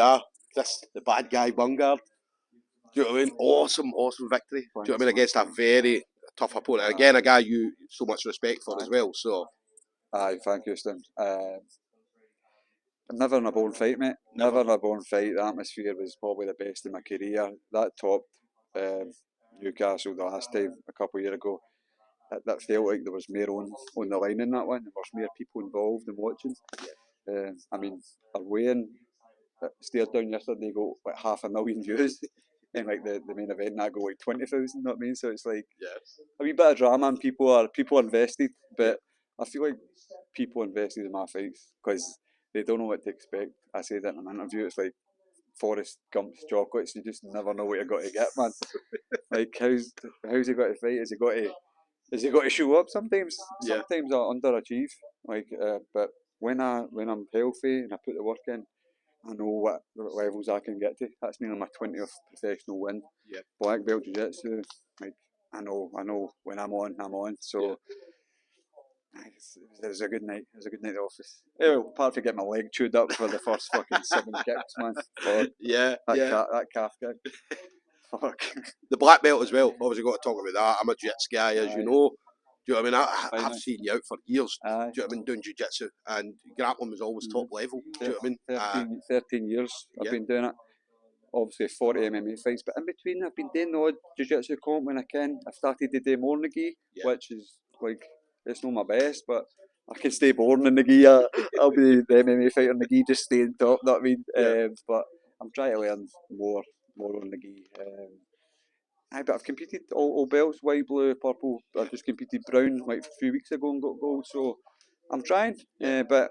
we are. Chris, the bad guy Bungard. Do you know what I mean? Awesome victory. Do you know what I mean? Against a very tough opponent. And again, a guy you so much respect for as well. So, aye, thank you, Stim. Never in a born fight, mate. Never in a born fight. The atmosphere was probably the best in my career. That topped Newcastle the last time, a couple of years ago. That felt like there was more on the line in that one. There was more people involved and watching. I mean, our weigh-in stared down yesterday got like 500,000 views. And like the main event that got like 20,000, you know what I mean? So it's like a wee bit of drama and people are invested, but I feel like people invested in my fights because they don't know what to expect. I said that in an interview, it's like Forrest Gump's chocolates, you just never know what you're going to get, man. Like how's he got to fight? Has he got to show up sometimes? Sometimes I underachieve. Like but when I'm healthy and I put the work in, I know what levels I can get to. That's nearly my 20th professional win. Black belt jiu-jitsu. Like I know when I'm on. So it was a good night. It was a good night at the office. Apart from getting my leg chewed up for the first fucking 7 kicks, man. That calf kick. Fuck. The black belt as well. Obviously, got to talk about that. I'm a jiu-jitsu guy, as you know. Do you know what I mean? I've seen you out for years. Do you know what I mean? Doing jiu-jitsu, and grappling was always top level. Do you know what I mean? 13 years I've been doing it. Obviously 40 MMA fights, but in between I've been doing the odd jiu-jitsu comp when I can. I've started to do more in the gi, which is like, it's not my best, but I can stay born in the gi. I'll be the MMA fighter in the gi, just stay on top, know what I mean? But I'm trying to learn more on the gi. But I've competed all belts, white, blue, purple. I just competed brown like a few weeks ago and got gold, so I'm trying. But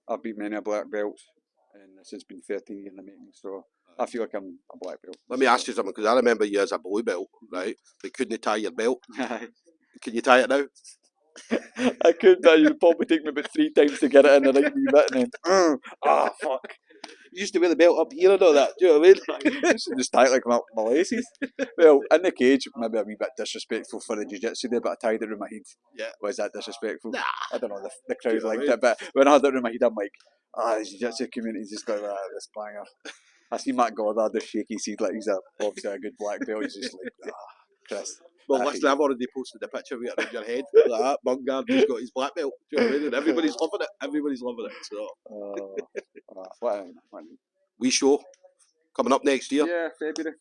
I've beat many black belts, and this has been 13 years in the making, so I feel like I'm a black belt. Let me ask you something, because I remember you as a blue belt, right? But couldn't tie your belt. Can you tie it now? I could, but you'd probably take me about 3 times to get it in the right wee bit, and then, fuck. You used to wear the belt up here and all that, do you know what I mean? Just tie it like my laces. Well, in the cage, maybe a wee bit disrespectful for the jiu-jitsu there, but I tied it around my head. Was that disrespectful? Nah. I don't know, the crowd liked it, but when I had it around my head, I'm like, the jiu-jitsu community's just got this banger. I see Matt Goddard just shake his head like he's obviously a good black belt. He's just like, Chris. Well, listen, I've already posted the picture of it around your head. Like that. Bungard just got his black belt. Do you know what I mean? And everybody's loving it. Everybody's loving it. So, what wee show coming up next year. Yeah, February.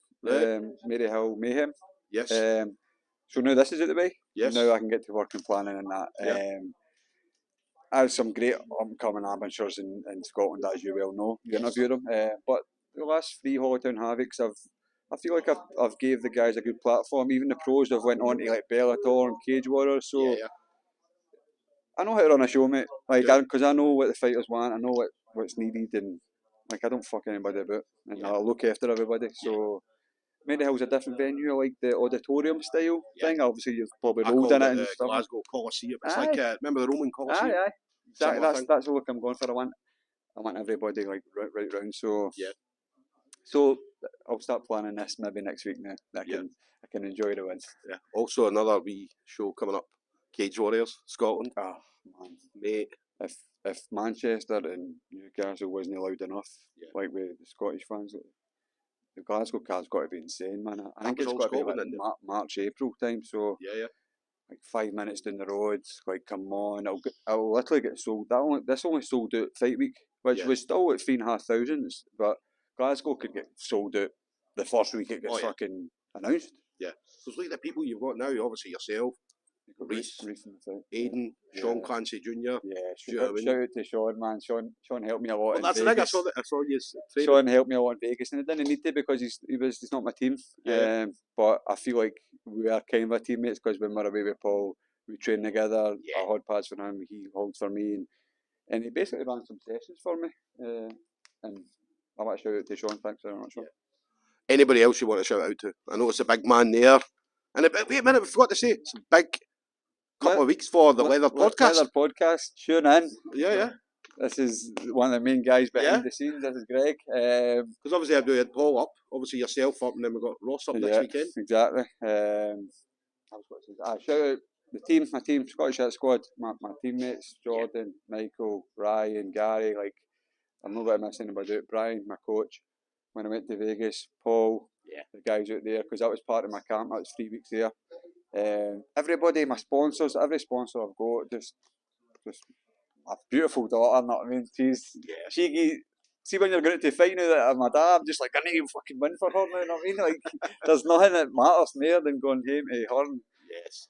Mary Hill Mayhem. Yes. So now this is out the way. Yes. Now I can get to work and planning and that. I have some great upcoming amateurs in Scotland, as you well know. You interview them. But the last 3 Hollowtown Havocs, I feel like I've gave the guys a good platform. Even the pros have went on to like Bellator and Cage Warriors. So I know how to run a show, mate. Like, because I know what the fighters want. I know what's needed, and like I don't fuck anybody about, and I look after everybody. So Mary Hill's a different venue. I like the auditorium style thing. Obviously, you've probably rolled in it and stuff. Glasgow Coliseum. It's like remember the Roman Coliseum? Aye. Exactly. That's the look I'm going for. I want everybody like right round. So So I'll start planning this maybe next week now. I can enjoy the wins. Yeah. Also another wee show coming up. Cage Warriors, Scotland. Oh man, mate. If Manchester and Newcastle wasn't loud enough, like with the Scottish fans, the Glasgow card's got to be insane, man. I think it's got to be like March, April time. So like 5 minutes down the road, like come on, I'll literally get sold. This only sold out fight week, which was still at 3,500, but Glasgow could get sold out the first week it gets fucking announced. Yeah. So it's like the people you've got now, obviously yourself, Reese, Aidan, Sean Clancy Jr. Yeah, shout out to Sean, man. Sean helped me a lot in that's Vegas. The thing, I saw you training. Sean helped me a lot in Vegas, and I didn't need to because he's not my team. But I feel like we are kind of teammates because when we're away with Paul, we train together. I hold pads for him, he holds for me, and he basically ran some sessions for me. And I want to shout out to Sean. Thanks very much, Sean. Anybody else you want to shout out to? I know it's a big man there. And wait a minute, we forgot to say it's a big couple of weeks for the Leather Podcast. Leather Podcast, tune in. Yeah. This is one of the main guys behind the scenes. This is Greg. Because obviously I'm doing Paul up, obviously yourself up, and then we've got Ross up next weekend. Exactly. Shout out my team, Scottish Hit Squad, my teammates, Jordan, Michael, Ryan, Gary, like I'm not going to miss anybody out. Brian, my coach, when I went to Vegas, Paul, the guys out there, because that was part of my camp. That was 3 weeks there. Everybody, my sponsors, every sponsor I've got, just a beautiful daughter. You know what I mean? See when you're going to fight now that I'm my dad, I'm just like, I need to fucking win for her now. You know what I mean? Like, there's nothing that matters more than going home to her. And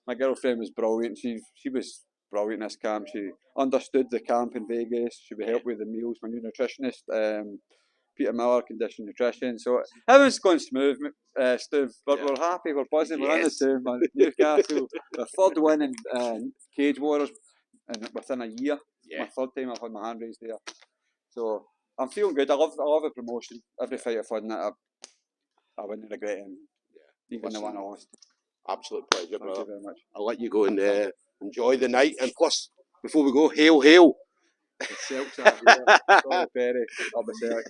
my girlfriend was brilliant. She was brilliant in this camp. She understood the camp in Vegas. She would help with the meals. My new nutritionist, Peter Miller, condition nutrition. So everything's going smooth, Steve. But we're happy, we're buzzing, we're in the team, man. Newcastle, the third win in Cage Warriors within a year. My third time I've had my hand raised there. So I'm feeling good. I love the promotion. Every fight I've had in it, I wouldn't regret it. Even the one I lost. Absolute pleasure, brother. Thank you very much. I'll let you go and enjoy the night. And plus, before we go, hail, hail. The Celts are here. Sorry, Perry. I'll be Celtic.